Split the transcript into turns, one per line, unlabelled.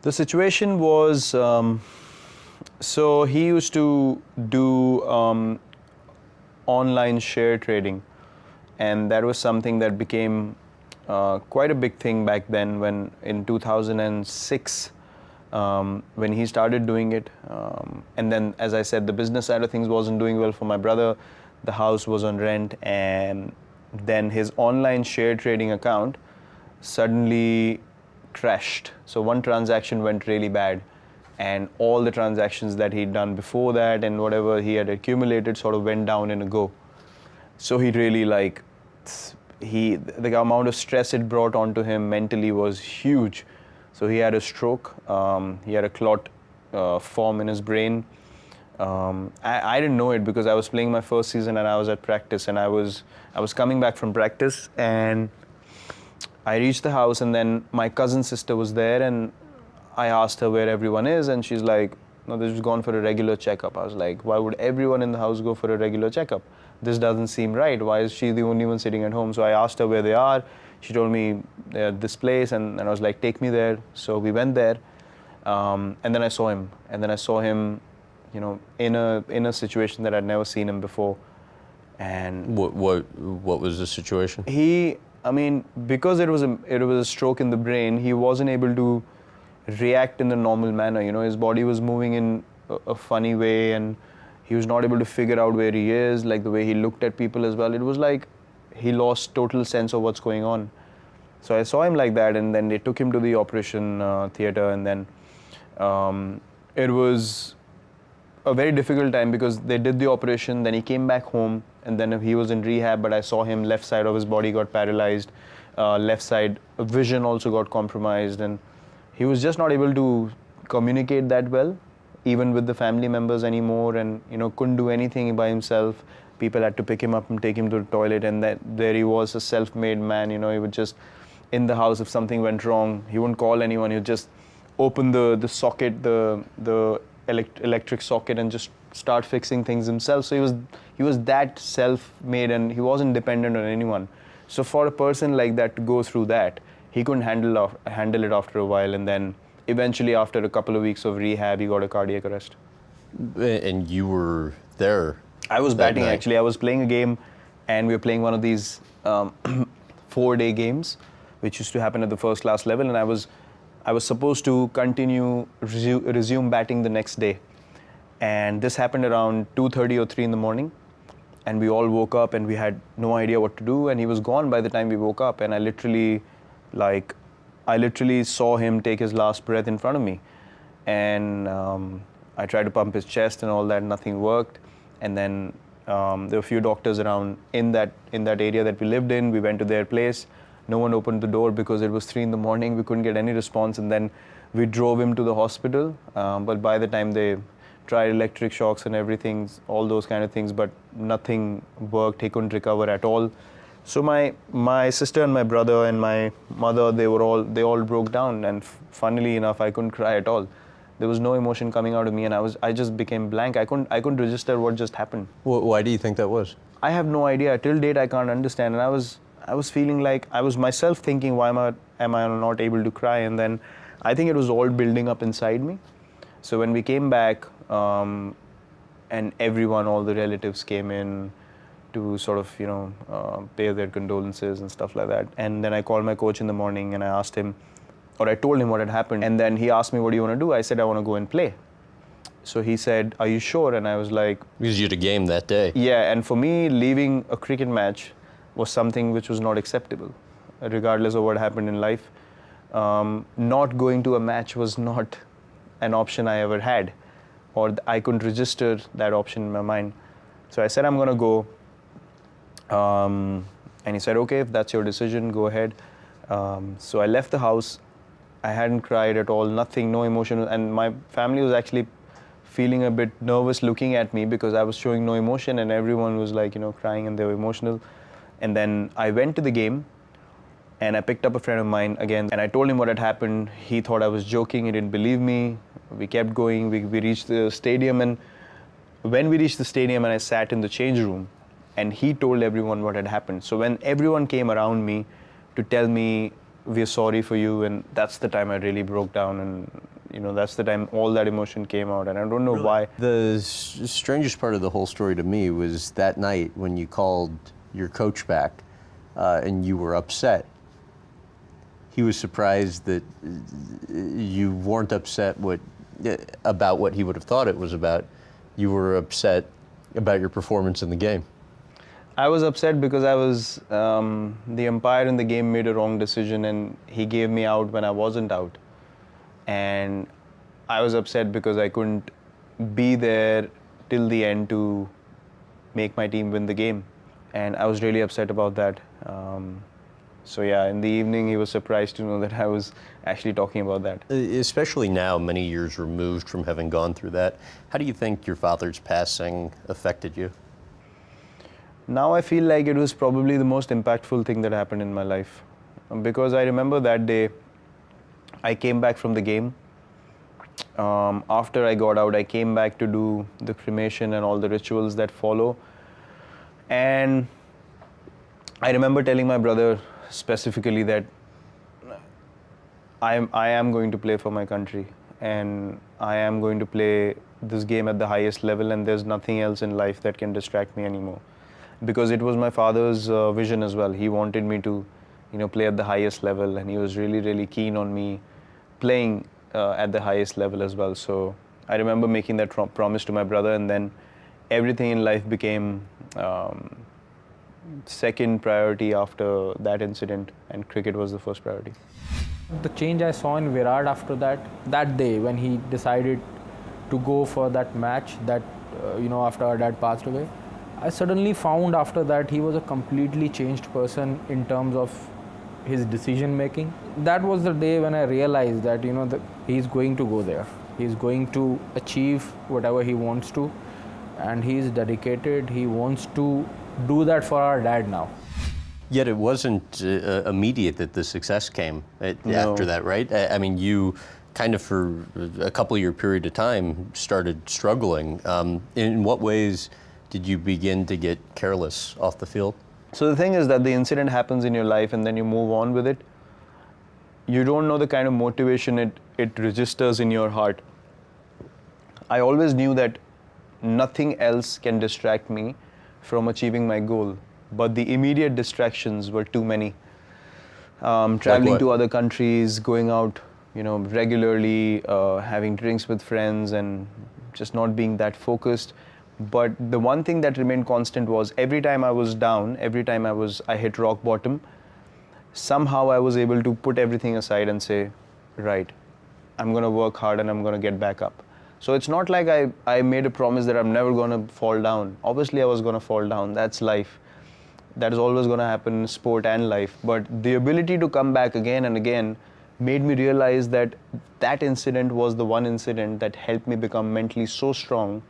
The situation was, so he used to do online share trading, and that was something that became quite a big thing back then when in 2006 when he started doing it. And then, as I said, the business side of things wasn't doing well for my brother. The house was on rent, and then his online share trading account suddenly crashed. So one transaction went really bad, and all the transactions that he'd done before that and whatever he had accumulated sort of went down in a go. So he really the amount of stress it brought onto him mentally was huge. So he had a stroke. He had a clot form in his brain. I didn't know it because I was playing my first season and I was at practice, and I was coming back from practice, and I reached the house, and then my cousin's sister was there, and I asked her where everyone is, and she's like, no, they've just gone for a regular checkup. I was like, why would everyone in the house go for a regular checkup? This doesn't seem right. Why is she the only one sitting at home? So I asked her where they are. She told me they're at this place, and I was like, take me there. So we went there, and then I saw him. And then I saw him, in a situation that I'd never seen him before. And
what was the situation?
Because it was a stroke in the brain, he wasn't able to react in the normal manner. His body was moving in a funny way, and he was not able to figure out where he is, like the way he looked at people as well. It was like he lost total sense of what's going on. So I saw him like that, and then they took him to the operation theater, and then it was a very difficult time because they did the operation, then he came back home, and then he was in rehab, but I saw him, left side of his body got paralyzed, left side vision also got compromised, and he was just not able to communicate that well, even with the family members anymore, and couldn't do anything by himself. People had to pick him up and take him to the toilet, and there he was, a self-made man. He would just, in the house, if something went wrong, he wouldn't call anyone. He would just open the socket, the electric socket, and just start fixing things himself. So he was that self-made, and he wasn't dependent on anyone. So for a person like that to go through that, he couldn't handle it after a while, and then eventually after a couple of weeks of rehab, he got a cardiac arrest.
And you were there?
I was batting, actually. I was playing a game, and we were playing one of these 4-day games, which used to happen at the first class level, and I was supposed to resume batting the next day. And this happened around 2:30 or 3 in the morning, and we all woke up and we had no idea what to do, and he was gone by the time we woke up, and I literally saw him take his last breath in front of me. And I tried to pump his chest and all that, nothing worked. And then there were a few doctors around in that area that we lived in. We went to their place. No one opened the door because it was 3 in the morning. We couldn't get any response, and then we drove him to the hospital. But by the time they tried electric shocks and everything, all those kind of things, but nothing worked. He couldn't recover at all. So my sister and my brother and my mother, they all broke down, and funnily enough, I couldn't cry at all. There was no emotion coming out of me, and I just became blank. I couldn't register what just happened.
Why do you think that was?
I have no idea. Till date, I can't understand. And I was feeling like I was myself thinking, why am I not able to cry? And then I think it was all building up inside me. So when we came back, and everyone, all the relatives came in to sort of, pay their condolences and stuff like that. And then I called my coach in the morning, and I told him what had happened. And then he asked me, what do you want to do? I said, I want to go and play. So he said, are you sure? And I was like...
Because you had a game that day.
Yeah, and for me, leaving a cricket match was something which was not acceptable, regardless of what happened in life. Not going to a match was not an option I ever had, or I couldn't register that option in my mind. So I said, I'm going to go. And he said, okay, if that's your decision, go ahead. So I left the house. I hadn't cried at all, nothing, no emotion. And my family was actually feeling a bit nervous looking at me because I was showing no emotion, and everyone was like, crying, and they were emotional. And then I went to the game, and I picked up a friend of mine again, and I told him what had happened. He thought I was joking. He didn't believe me. We kept going. We reached the stadium, and when we reached the stadium and I sat in the change room, and he told everyone what had happened. So when everyone came around me to tell me, we're sorry for you, and that's the time I really broke down, and that's the time all that emotion came out, and I don't know why.
The strangest part of the whole story to me was that night when you called your coach back and you were upset. He was surprised that you weren't upset about what he would have thought it was about. You were upset about your performance in the game.
I was upset because I was the umpire in the game made a wrong decision, and he gave me out when I wasn't out. And I was upset because I couldn't be there till the end to make my team win the game. And I was really upset about that. So yeah, in the evening he was surprised to know that I was actually talking about that.
Especially now, many years removed from having gone through that, how do you think your father's passing affected you?
Now I feel like it was probably the most impactful thing that happened in my life. Because I remember that day, I came back from the game. After I got out, I came back to do the cremation and all the rituals that follow. And I remember telling my brother specifically that I am going to play for my country, and I am going to play this game at the highest level, and there's nothing else in life that can distract me anymore. Because it was my father's vision as well. He wanted me to, play at the highest level, and he was really, really keen on me playing at the highest level as well. So I remember making that promise to my brother, and then everything in life became second priority after that incident, and cricket was the first priority.
The change I saw in Virat after that day when he decided to go for that match that, after our dad passed away, I suddenly found after that he was a completely changed person in terms of his decision making. That was the day when I realized that, he's going to go there. He's going to achieve whatever he wants to, and he's dedicated. He wants to do that for our dad now.
Yet it wasn't immediate that the success came
No.
after that, right? I mean, you kind of for a couple year period of time started struggling. In what ways did you begin to get careless off the field?
So the thing is that the incident happens in your life, and then you move on with it. You don't know the kind of motivation it registers in your heart. I always knew that nothing else can distract me from achieving my goal, but the immediate distractions were too many. Traveling to other countries, going out, regularly, having drinks with friends, and just not being that focused. But the one thing that remained constant was every time I was down, every time I hit rock bottom, somehow I was able to put everything aside and say, right, I'm going to work hard and I'm going to get back up. So it's not like I made a promise that I'm never going to fall down. Obviously I was going to fall down. That's life. That is always going to happen in sport and life. But the ability to come back again and again made me realize that that incident was the one incident that helped me become mentally so strong